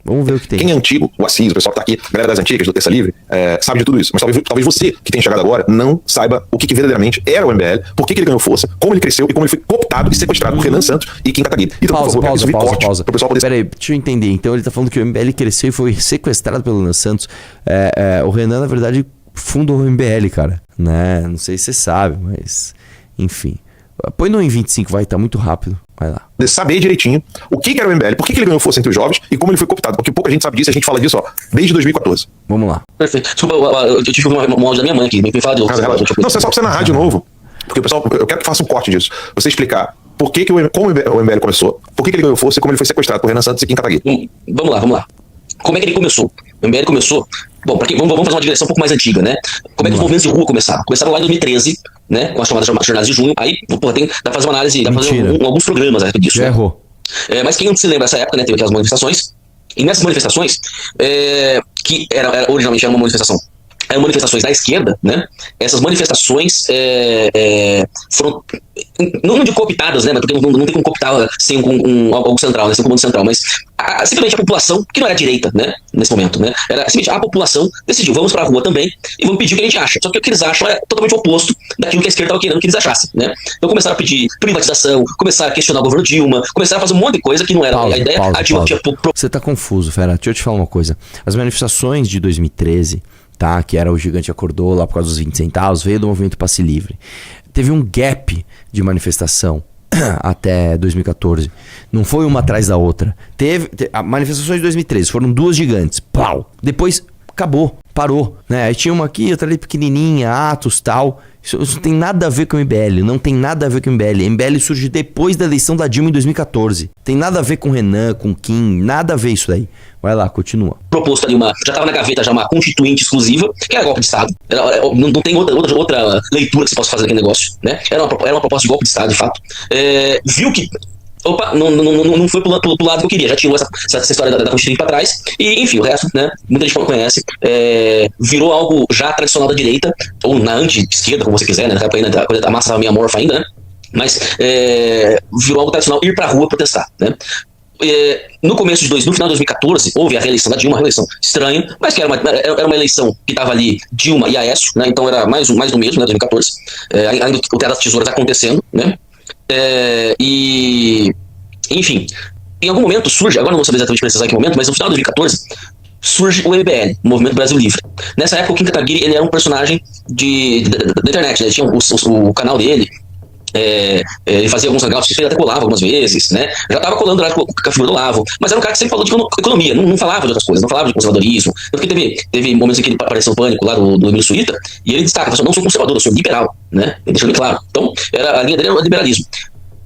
Vamos ver o que tem. Quem é antigo, o Assis, o pessoal que tá aqui, a galera das antigas, do Terça Livre, sabe de tudo isso. Mas talvez você, que tem chegado agora, não saiba o que verdadeiramente era o MBL, por que ele ganhou força, como ele cresceu e como ele foi cooptado e sequestrado por Renan Santos e Kim Kataguiri. Então, pausa. Pro pessoal poder... Peraí, deixa eu entender. Então ele tá falando que o MBL cresceu e foi sequestrado pelo Renan Santos. O Renan, na verdade, fundou o MBL, cara. Né? Não sei se você sabe, mas... Enfim. Põe no em 25, vai, tá muito rápido. Vai lá. Saber direitinho o que era o MBL, por que ele ganhou força entre os jovens e como ele foi cooptado. Porque pouca gente sabe disso, a gente fala disso, desde 2014. Vamos lá. Perfeito. Desculpa, eu tive uma áudio da minha mãe aqui, me fala de novo. Não, você só precisa narrar de novo. Porque o pessoal, eu quero que faça um corte disso. Você explicar como o MBL começou, por que ele ganhou força e como ele foi sequestrado por Renan Santos e Kim Kataguiri. Vamos lá. Como é que ele começou? O MBL começou... Bom, vamos fazer uma digressão um pouco mais antiga, né? Como é que os movimentos de rua começaram? Começaram lá em 2013, né? Com as chamadas jornadas de junho. Aí, dá pra fazer uma análise, dá pra fazer alguns programas a respeito disso. Errou. Mas quem não se lembra dessa época, né? Teve aquelas manifestações. E nessas manifestações, que originalmente era uma manifestação... Eram manifestações da esquerda, né? Essas manifestações foram, não de cooptadas, né? Porque não tem como cooptar sem algo central, né? Sem um comando central, mas simplesmente a população, que não era direita, né? Nesse momento, né? Era simplesmente a população decidiu, vamos pra rua também e vamos pedir o que a gente acha. Só que o que eles acham é totalmente oposto daquilo que a esquerda estava querendo que eles achassem, né? Então começaram a pedir privatização, começaram a questionar o governo Dilma, começaram a fazer um monte de coisa que não era a ideia. A Dilma tinha... Você tá confuso, fera. Deixa eu te falar uma coisa. As manifestações de 2013... Tá, que era o Gigante Acordou lá por causa dos 20 centavos, veio do movimento Passe Livre. Teve um gap de manifestação até 2014. Não foi uma atrás da outra. Teve manifestações de 2013, foram duas gigantes. Plau! Depois acabou, parou. Né? Aí tinha uma aqui, outra ali pequenininha, Atos, tal. Isso não tem nada a ver com o MBL, não tem nada a ver com o MBL. O MBL surge depois da eleição da Dilma em 2014. Tem nada a ver com o Renan, com o Kim, nada a ver isso daí. Vai lá, continua. Proposto ali já estava na gaveta já uma constituinte exclusiva, que era golpe de Estado. Não tem outra leitura que se possa fazer daquele negócio, né? Era uma proposta de golpe de Estado, de fato. Viu que opa, não foi pro lado que eu queria, já tirou essa história da Constituinte pra trás, e enfim, o resto, né, muita gente conhece, virou algo já tradicional da direita, ou na anti-esquerda, como você quiser, né, a massa estava meio amorfa ainda, né, mas virou algo tradicional ir pra rua protestar, né. No final de 2014, houve a reeleição da Dilma, uma reeleição estranha, mas que era uma eleição que estava ali Dilma e Aécio, né, então era mais do mesmo, né, 2014, ainda o Teatro das Tesouras acontecendo, né. Enfim, em algum momento surge, agora não vou saber exatamente precisar em que momento, mas no final de 2014 surge o MBL, o Movimento Brasil Livre. Nessa época o Kim Kataguiri, ele era um personagem da internet, né? Tinha o canal dele, ele fazia alguns hangouts, ele até colava algumas vezes, né? Já tava colando lá com a figura do Olavo, mas era um cara que sempre falou de economia, não falava de outras coisas, não falava de conservadorismo. Porque teve momentos em que ele apareceu no Pânico lá do Emílio Suíta, e ele destaca, não sou conservador, eu sou liberal, né? Ele deixou bem claro. Então, a linha dele era o liberalismo.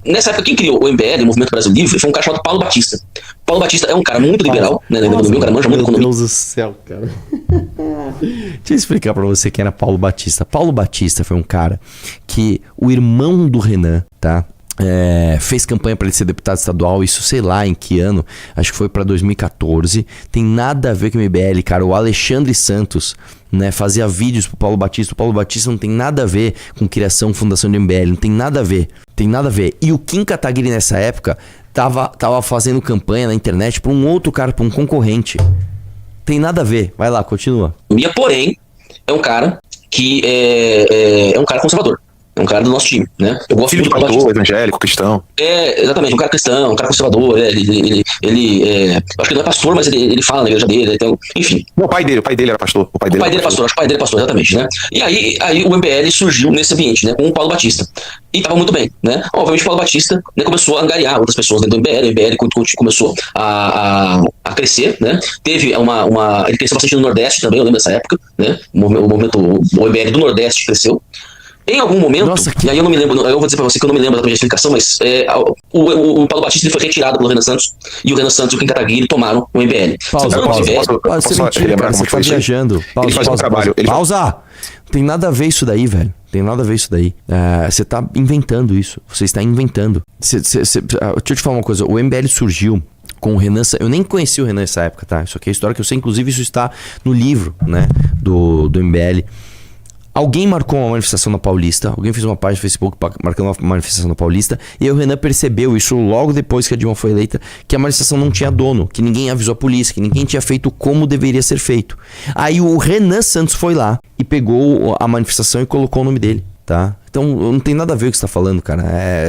Nessa época, quem criou o MBL, o Movimento Brasil Livre, foi um cara chamado Paulo Batista. Paulo Batista é um cara muito liberal, né? O cara manja muito economia. Meu Deus do céu, cara. Deixa eu explicar pra você quem era Paulo Batista. Paulo Batista foi um cara que o irmão do Renan, tá? Fez campanha para ele ser deputado estadual, isso sei lá em que ano, acho que foi para 2014. Tem nada a ver com o MBL, cara. O Alexandre Santos, né, fazia vídeos pro Paulo Batista. O Paulo Batista não tem nada a ver com criação, fundação do MBL, não tem nada a ver. Tem nada a ver. E o Kim Kataguiri nessa época tava fazendo campanha na internet pra um outro cara, pra um concorrente. Tem nada a ver. Vai lá, continua. Porém, é um cara que é um cara conservador. É um cara do nosso time, né? Eu gosto filho de pastor, evangélico, cristão. Exatamente, um cara cristão, um cara conservador. Ele acho que não é pastor, mas ele fala na igreja dele, então, enfim. Não, o pai dele era pastor. O pai dele era pastor, acho que o pai dele é pastor, exatamente, né? E aí o MBL surgiu nesse ambiente, né? Com o Paulo Batista. E tava muito bem, né? Obviamente o Paulo Batista, né, começou a angariar outras pessoas dentro do MBL. O MBL começou a crescer, né? Teve ele cresceu bastante no Nordeste também, eu lembro dessa época, né? O MBL do Nordeste cresceu. Em algum momento, e aí eu não me lembro, eu vou dizer pra você que eu não me lembro da explicação, mas o Paulo Batista ele foi retirado pelo Renan Santos, e o Renan Santos e o Kim Kataguiri tomaram o MBL. Pausa, você tá viajando. Pausa! Não tem nada a ver isso daí, velho. Tem nada a ver isso daí. Você tá inventando isso. Você está inventando. Deixa eu te falar uma coisa. O MBL surgiu com o Renan. Eu nem conheci o Renan nessa época, tá? Isso aqui é história que eu sei. Inclusive, isso está no livro, né? Do MBL. Alguém marcou uma manifestação na Paulista, alguém fez uma página no Facebook marcando uma manifestação na Paulista, e aí o Renan percebeu isso logo depois que a Dilma foi eleita, que a manifestação não tinha dono, que ninguém avisou a polícia, que ninguém tinha feito como deveria ser feito. Aí o Renan Santos foi lá e pegou a manifestação e colocou o nome dele, tá? Então não tem nada a ver com o que você tá falando, cara.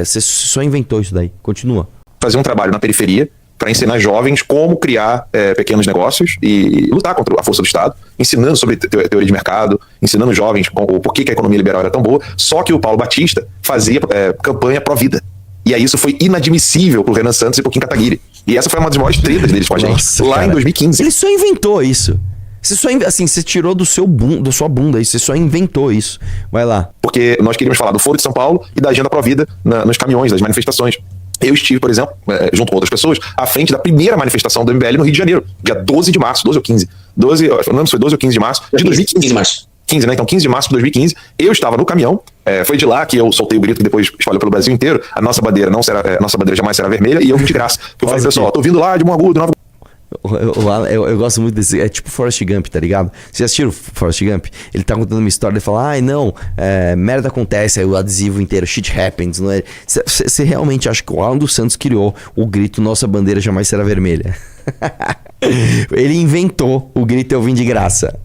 Você só inventou isso daí. Continua. Fazer um trabalho na periferia para ensinar jovens como criar pequenos negócios e lutar contra a força do Estado, ensinando sobre teoria de mercado, ensinando jovens o porquê que a economia liberal era tão boa, só que o Paulo Batista fazia campanha pró-vida. E aí isso foi inadmissível pro Renan Santos e pro Kim Kataguiri. E essa foi uma das maiores tretas deles com a gente, Nossa, lá cara. em 2015. Ele só inventou isso. Você tirou da sua bunda isso, você só inventou isso. Vai lá. Porque nós queríamos falar do Foro de São Paulo e da Agenda Pró-Vida nos caminhões, das manifestações. Eu estive, por exemplo, junto com outras pessoas, à frente da primeira manifestação do MBL no Rio de Janeiro, dia 12 de março, 12 ou 15. Eu não lembro se foi 12 ou 15 de março de 2015. 15 de março. 15, né? Então, 15 de março de 2015, eu estava no caminhão, foi de lá que eu soltei o grito que depois espalhou pelo Brasil inteiro, a nossa bandeira nossa bandeira jamais será vermelha, e eu vim de graça. Porque eu falei, pessoal, tô vindo lá de Mongagudo, Nova. Eu gosto muito desse. É tipo Forrest Gump, tá ligado? Vocês já assistiram Forrest Gump? Ele tá contando uma história e fala: ai não, merda acontece, aí o adesivo inteiro, shit happens. Você realmente acha que o Alan dos Santos criou o grito Nossa bandeira jamais será vermelha? Ele inventou o grito Eu vim de graça.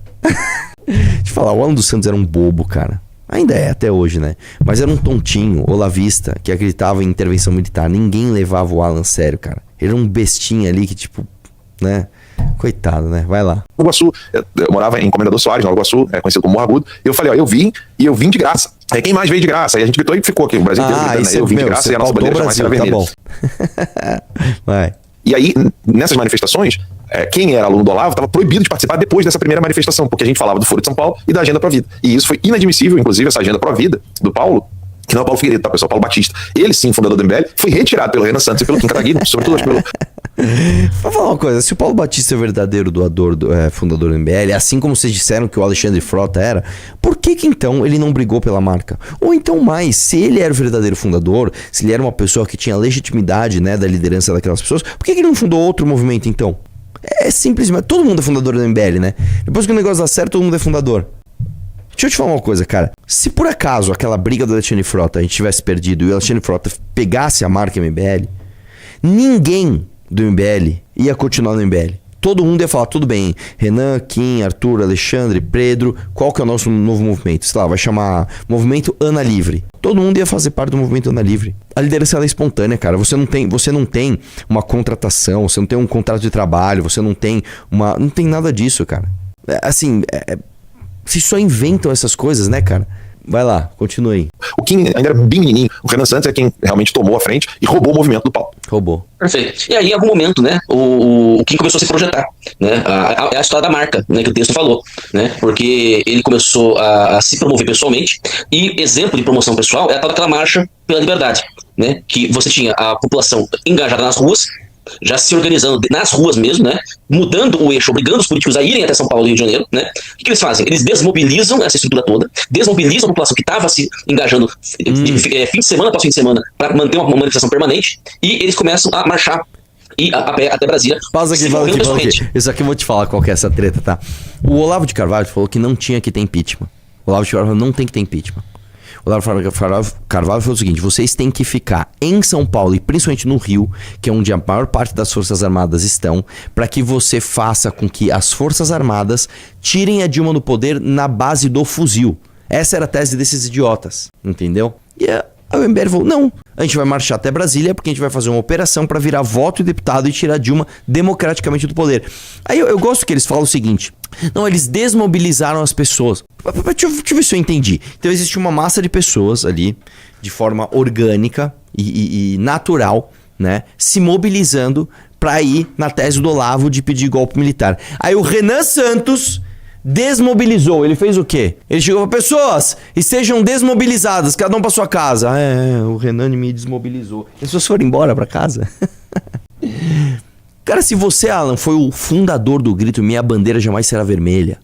Deixa eu falar, o Alan dos Santos era um bobo, cara. Ainda é, até hoje, né? Mas era um tontinho, olavista, que acreditava em intervenção militar. Ninguém levava o Alan a sério, cara. Ele era um bestinha ali que, tipo, né? Coitado, né? Vai lá. No Iguaçu, eu morava em Comendador Soares, no Iguaçu, conhecido como Morro Agudo. Eu falei, ó, eu vim de graça. Aí quem mais veio de graça? Aí a gente gritou e ficou aqui, o Brasil inteiro gritando, né? Eu vim de graça e a nossa bandeira jamais será vermelha. Tá bom. Vai. E aí, nessas manifestações, quem era aluno do Olavo estava proibido de participar depois dessa primeira manifestação, porque a gente falava do Foro de São Paulo e da Agenda Pró-Vida. E isso foi inadmissível, inclusive, essa Agenda Pró-Vida do Paulo, que não é o Paulo Figueiredo, tá, pessoal? Paulo Batista. Ele, sim, fundador do MBL, foi retirado pelo Renan Santos e pelo Kim Kataguiri, sobretudo pelo... Vou falar uma coisa, se o Paulo Batista é o verdadeiro doador, fundador do MBL, assim como vocês disseram que o Alexandre Frota era, por que então ele não brigou pela marca? Ou então mais, se ele era o verdadeiro fundador, se ele era uma pessoa que tinha legitimidade, né, da liderança daquelas pessoas, por que ele não fundou outro movimento então? É simplesmente, todo mundo é fundador do MBL, né? Depois que o negócio dá certo, todo mundo é fundador. Deixa eu te falar uma coisa, cara. Se por acaso aquela briga do Alexandre Frota a gente tivesse perdido e o Alexandre Frota pegasse a marca MBL, ninguém do MBL ia continuar no MBL. Todo mundo ia falar, tudo bem, Renan, Kim, Arthur, Alexandre, Pedro, qual que é o nosso novo movimento? Sei lá, vai chamar Movimento Ana Livre. Todo mundo ia fazer parte do Movimento Ana Livre. A liderança ela é espontânea, cara. Você não tem uma contratação, você não tem um contrato de trabalho, você não tem não tem nada disso, cara. Vocês só inventam essas coisas, né, cara? Vai lá, continue aí. O Kim ainda era bem menininho. O Renan Santos é quem realmente tomou a frente e roubou o movimento do Paulo. Roubou. Perfeito. E aí, em algum momento, né, o Kim começou a se projetar, né, a história da marca, né, que o texto falou, né, porque ele começou a se promover pessoalmente, e exemplo de promoção pessoal é a tal daquela marcha pela liberdade, né, que você tinha a população engajada nas ruas, já se organizando nas ruas mesmo, né? Mudando o eixo, obrigando os políticos a irem até São Paulo e Rio de Janeiro, né? O que eles fazem? Eles desmobilizam essa estrutura toda, desmobilizam a população que estava se engajando fim de semana após fim de semana para manter uma manifestação permanente, e eles começam a marchar e a pé até Brasília. Pausa aqui. Isso aqui eu vou te falar qual que é essa treta, tá? O Olavo de Carvalho falou que não tinha que ter impeachment. O Olavo de Carvalho não tem que ter impeachment. O Olavo Carvalho falou o seguinte: vocês têm que ficar em São Paulo e principalmente no Rio, que é onde a maior parte das Forças Armadas estão, para que você faça com que as Forças Armadas tirem a Dilma do poder na base do fuzil. Essa era a tese desses idiotas, entendeu? E a MBL falou, não, a gente vai marchar até Brasília porque a gente vai fazer uma operação para virar voto e deputado e tirar a Dilma democraticamente do poder. Aí eu gosto que eles falam o seguinte: não, eles desmobilizaram as pessoas. Deixa eu ver se eu entendi. Então existe uma massa de pessoas ali, de forma orgânica e natural, né, se mobilizando para ir na tese do Olavo de pedir golpe militar. Aí o Renan Santos desmobilizou. Ele fez o quê? Ele chegou para pessoas, estejam desmobilizadas, cada um para sua casa. O Renan me desmobilizou. As pessoas foram embora para casa. Cara, se você, Alan, foi o fundador do grito Minha Bandeira Jamais Será Vermelha,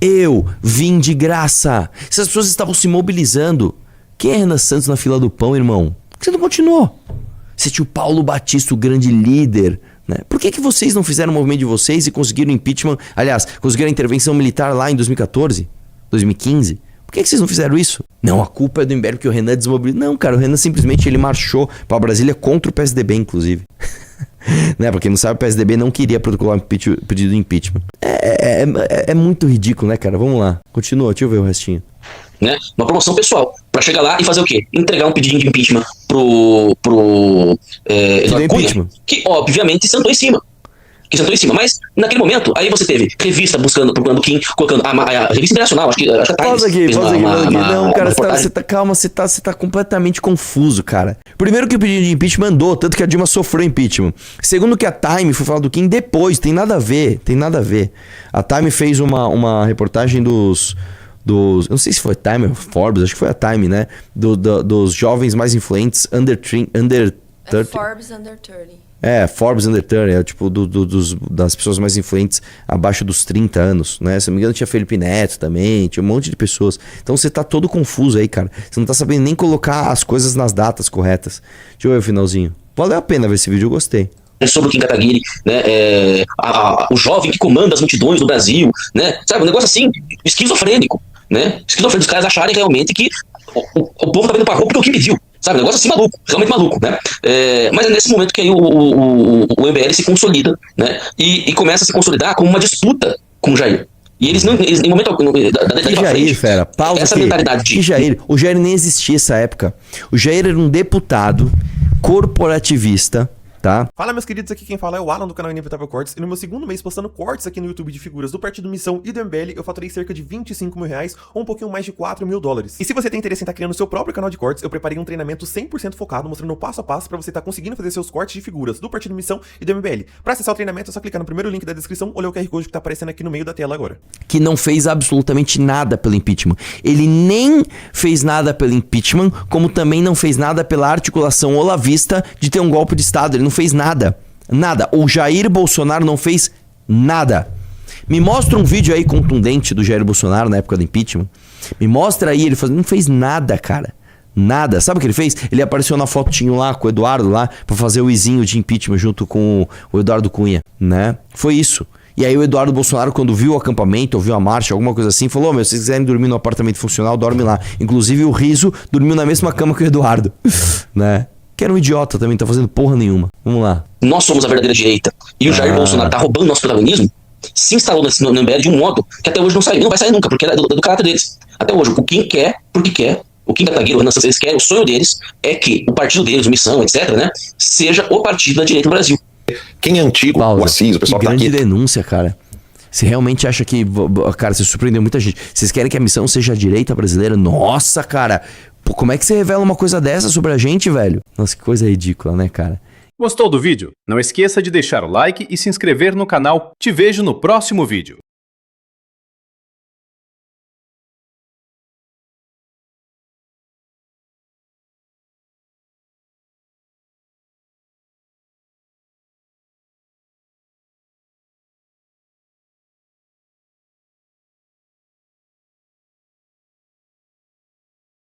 eu vim de graça. Se as pessoas estavam se mobilizando, quem é Renan Santos na fila do pão, irmão? Por que você não continuou? Você tinha o Paulo Batista, o grande líder, né? Por que vocês não fizeram o movimento de vocês e conseguiram impeachment? Aliás, conseguiram a intervenção militar lá em 2014, 2015? Por Por que vocês não fizeram isso? Não, a culpa é do MBL porque o Renan desmobilizou. Não, cara, o Renan simplesmente ele marchou pra Brasília contra o PSDB, inclusive. Né? Pra quem não sabe, o PSDB não queria protocolar um pedido de impeachment. É muito ridículo, né, cara? Vamos lá. Continua, deixa eu ver o restinho. Né? Uma promoção pessoal. Pra chegar lá e fazer o quê? Entregar um pedido de impeachment pro Eduardo Cunha, que obviamente sentou em cima. Mas naquele momento, aí você teve revista procurando o Kim, colocando a revista internacional, acho que a Times. Pausa aqui. Não, cara, você tá completamente confuso, cara. Primeiro que o pedido de impeachment andou, tanto que a Dilma sofreu impeachment. Segundo que a Time foi falar do Kim depois, tem nada a ver. A Time fez uma reportagem dos eu não sei se foi Time ou Forbes, acho que foi a Time, né? Dos jovens mais influentes under 30. Forbes Under 30. Forbes Under 30, tipo das pessoas mais influentes abaixo dos 30 anos, né? Se não me engano tinha Felipe Neto também, tinha um monte de pessoas. Então você tá todo confuso aí, cara. Você não tá sabendo nem colocar as coisas nas datas corretas. Deixa eu ver o finalzinho. Valeu a pena ver esse vídeo, eu gostei. Sobre o Kim Kataguiri, né? O jovem que comanda as multidões do Brasil, né? Sabe, um negócio assim, esquizofrênico, né? Esquizofrênico, os caras acharem realmente que o povo tá vindo pra rua porque o Kim pediu. Sabe, um negócio assim maluco, realmente maluco, né? Mas é nesse momento que aí o MBL se consolida, né? E começa a se consolidar como uma disputa com o Jair. E eles em momento algum, Que Jair, fera, pausa essa aqui. mentalidade de... Que Jair? O Jair nem existia essa época. O Jair era um deputado corporativista, tá? Fala, meus queridos, aqui quem fala é o Alan do canal Inevitável Cortes, e no meu segundo mês postando cortes aqui no YouTube de figuras do Partido Missão e do MBL, eu faturei cerca de 25 mil reais, ou um pouquinho mais de 4 mil dólares. E se você tem interesse em estar criando seu próprio canal de cortes, eu preparei um treinamento 100% focado, mostrando passo a passo pra você estar conseguindo fazer seus cortes de figuras do Partido Missão e do MBL. Pra acessar o treinamento é só clicar no primeiro link da descrição ou ler o QR Code que tá aparecendo aqui no meio da tela agora. Que não fez absolutamente nada pelo impeachment. Ele nem fez nada pelo impeachment, como também não fez nada pela articulação olavista de ter um golpe de Estado. Ele não fez nada. Nada. O Jair Bolsonaro não fez nada. Me mostra um vídeo aí contundente do Jair Bolsonaro na época do impeachment. Me mostra aí, ele não fez nada, cara. Nada. Sabe o que ele fez? Ele apareceu na fotinho lá com o Eduardo lá pra fazer o izinho de impeachment junto com o Eduardo Cunha, né? Foi isso. E aí o Eduardo Bolsonaro, quando viu o acampamento, ouviu a marcha, alguma coisa assim, falou: se vocês quiserem dormir no apartamento funcional, dorme lá. Inclusive o Riso dormiu na mesma cama que o Eduardo, né? Que era um idiota também, não tá fazendo porra nenhuma. Vamos lá. Nós somos a verdadeira direita. E o Jair Bolsonaro tá roubando nosso protagonismo, se instalou no MBL de um modo que até hoje não saiu. Não vai sair nunca, porque é do caráter deles. Até hoje, o Kim quer, porque quer. O Kim Kataguiri, o Renan Santos, eles querem, o sonho deles é que o partido deles, o Missão, etc., né, seja o partido da direita no Brasil. Quem é antigo, Pausa. o Assis, o pessoal Que que tá grande aqui. denúncia, cara. Você realmente acha que... Cara, você surpreendeu muita gente. Vocês querem que a Missão seja a direita brasileira? Nossa, cara. Pô, como é que você revela uma coisa dessa sobre a gente, velho? Nossa, que coisa ridícula, né, cara? Gostou do vídeo? Não esqueça de deixar o like e se inscrever no canal. Te vejo no próximo vídeo.